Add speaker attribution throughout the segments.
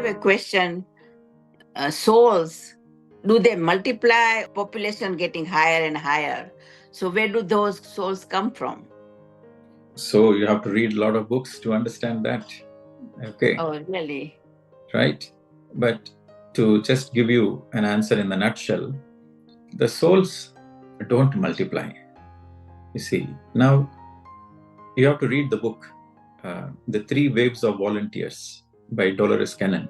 Speaker 1: have a question. Souls, do they multiply? Population getting higher and higher. So where do those souls come from?
Speaker 2: So you have to read a lot of books to understand that. Okay.
Speaker 1: Oh, really?
Speaker 2: Right? But to just give you an answer in the nutshell, the souls don't multiply. You see, now you have to read the book, The Three Waves of Volunteers by Dolores Cannon.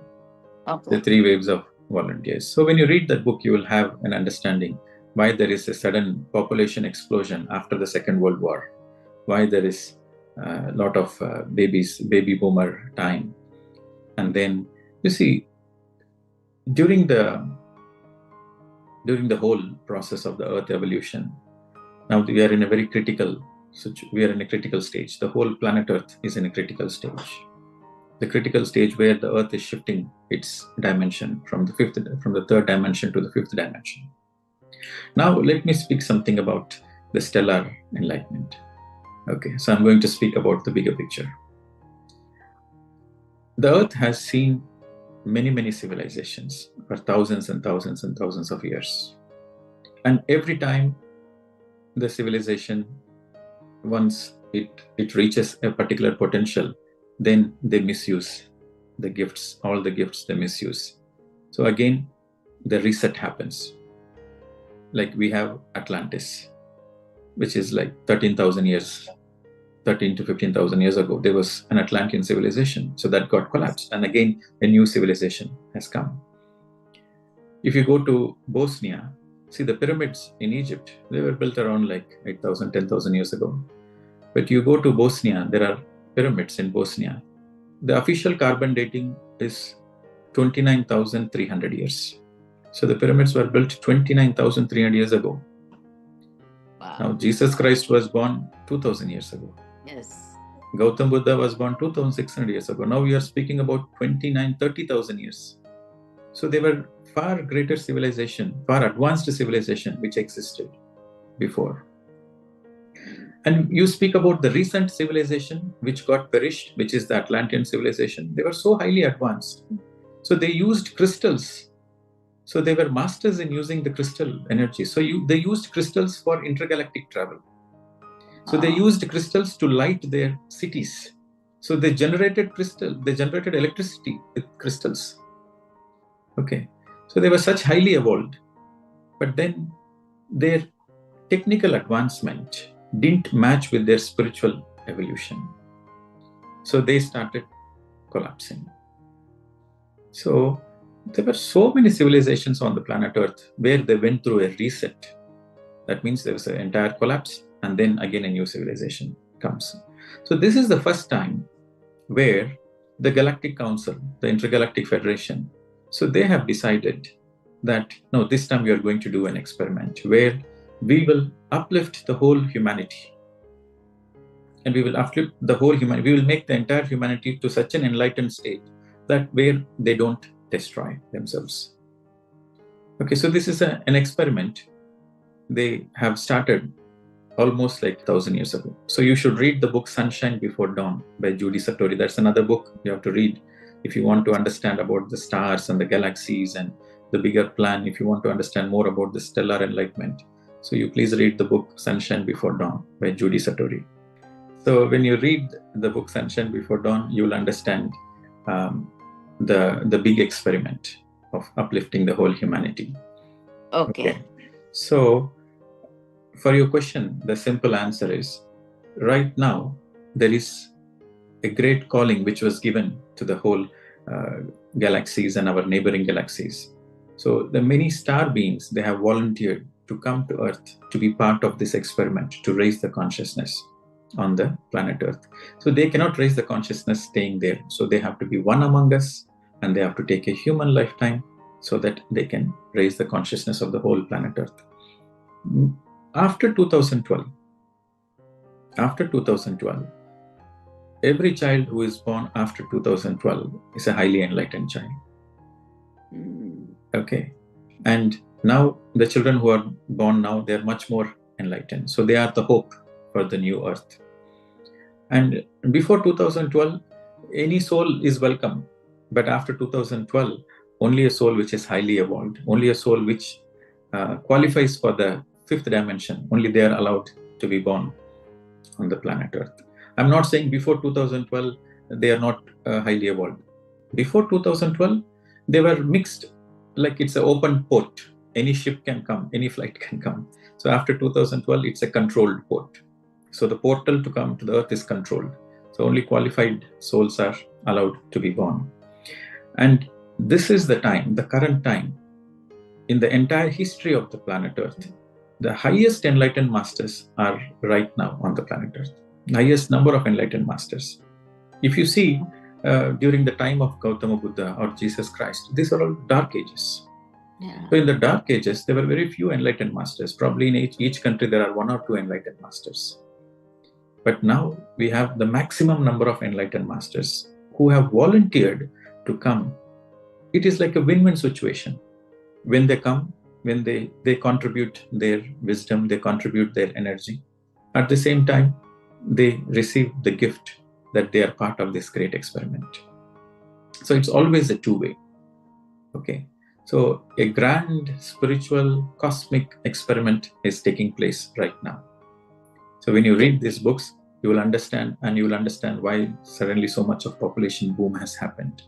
Speaker 1: Okay.
Speaker 2: The Three Waves of Volunteers. So when you read that book, you will have an understanding why there is a sudden population explosion after the Second World War, why there is a lot of baby boomer time. And then you see, during the whole process of the Earth evolution, now we are in a very critical stage. The whole planet Earth is in a critical stage. The critical stage where the Earth is shifting its dimension from the third dimension to the fifth dimension. Now let me speak something about the stellar enlightenment. Okay, so I'm going to speak about the bigger picture. The Earth has seen many civilizations for thousands and thousands and thousands of years. And every time the civilization, once it reaches a particular potential, then they misuse the gifts, all the gifts they misuse. So again, the reset happens. Like we have Atlantis, which is like 13,000 years, 13 to 15,000 years ago, there was an Atlantean civilization. So that got collapsed. And again, a new civilization has come. If you go to Bosnia, see the pyramids in Egypt, they were built around like 8,000, 10,000 years ago. But you go to Bosnia, there are pyramids in Bosnia. The official carbon dating is 29,300 years. So the pyramids were built 29,300 years ago.
Speaker 1: Wow.
Speaker 2: Now Jesus Christ was born 2,000 years ago.
Speaker 1: Yes.
Speaker 2: Gautam Buddha was born 2,600 years ago. Now we are speaking about 30,000 years. So they were far greater civilization, far advanced civilization which existed before. And you speak about the recent civilization which got perished, which is the Atlantean civilization. They were so highly advanced. So they used crystals. So they were masters in using the crystal energy. So they used crystals for intergalactic travel. So they used crystals to light their cities. So they generated electricity with crystals. Okay. So they were such highly evolved. But then their technical advancement didn't match with their spiritual evolution. So they started collapsing. So there were so many civilizations on the planet Earth where they went through a reset. That means there was an entire collapse, and then again a new civilization comes. So this is the first time where the Galactic Council, the Intergalactic Federation, so they have decided that, no, this time we are going to do an experiment where we will uplift the whole humanity. And we will uplift the whole humanity. We will make the entire humanity to such an enlightened state that where they don't destroy themselves. Okay, so this is an experiment they have started almost like 1,000 years ago. So you should read the book Sunshine Before Dawn by Judy Satori. That's another book you have to read if you want to understand about the stars and the galaxies and the bigger plan, if you want to understand more about the stellar enlightenment. So you please read the book Sunshine Before Dawn by Judy Satori. So when you read the book Sunshine Before Dawn, you will understand the big experiment of uplifting the whole humanity.
Speaker 1: Okay.
Speaker 2: So for your question, the simple answer is, right now, there is a great calling which was given to the whole galaxies and our neighboring galaxies. So the many star beings, they have volunteered to come to Earth to be part of this experiment, to raise the consciousness on the planet Earth. So they cannot raise the consciousness staying there. So they have to be one among us, and they have to take a human lifetime so that they can raise the consciousness of the whole planet Earth. After 2012, every child who is born after 2012 is a highly enlightened child. Okay. And now the children who are born now, they are much more enlightened. So they are the hope for the new Earth. And before 2012, any soul is welcome But after 2012, only a soul which is highly evolved, only a soul which qualifies for the fifth dimension, only they are allowed to be born on the planet Earth. I'm not saying before 2012 they are not highly evolved. Before 2012, they were mixed, like it's an open port. Any ship can come, any flight can come. So after 2012, it's a controlled port. So the portal to come to the Earth is controlled. So only qualified souls are allowed to be born. And this is the time, the current time, in the entire history of the planet Earth, the highest enlightened masters are right now on the planet Earth. The highest number of enlightened masters. If you see, during the time of Gautama Buddha or Jesus Christ, these are all dark ages.
Speaker 1: Yeah.
Speaker 2: So in the dark ages, there were very few enlightened masters. Probably in each country, there are 1 or 2 enlightened masters. But now we have the maximum number of enlightened masters who have volunteered to come. It is like a win-win situation. When they come, when they contribute their wisdom, they contribute their energy. At the same time, they receive the gift that they are part of this great experiment. So it's always a two-way. Okay. So a grand spiritual cosmic experiment is taking place right now. So when you read these books, you will understand, and you will understand why suddenly so much of population boom has happened.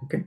Speaker 2: Okay.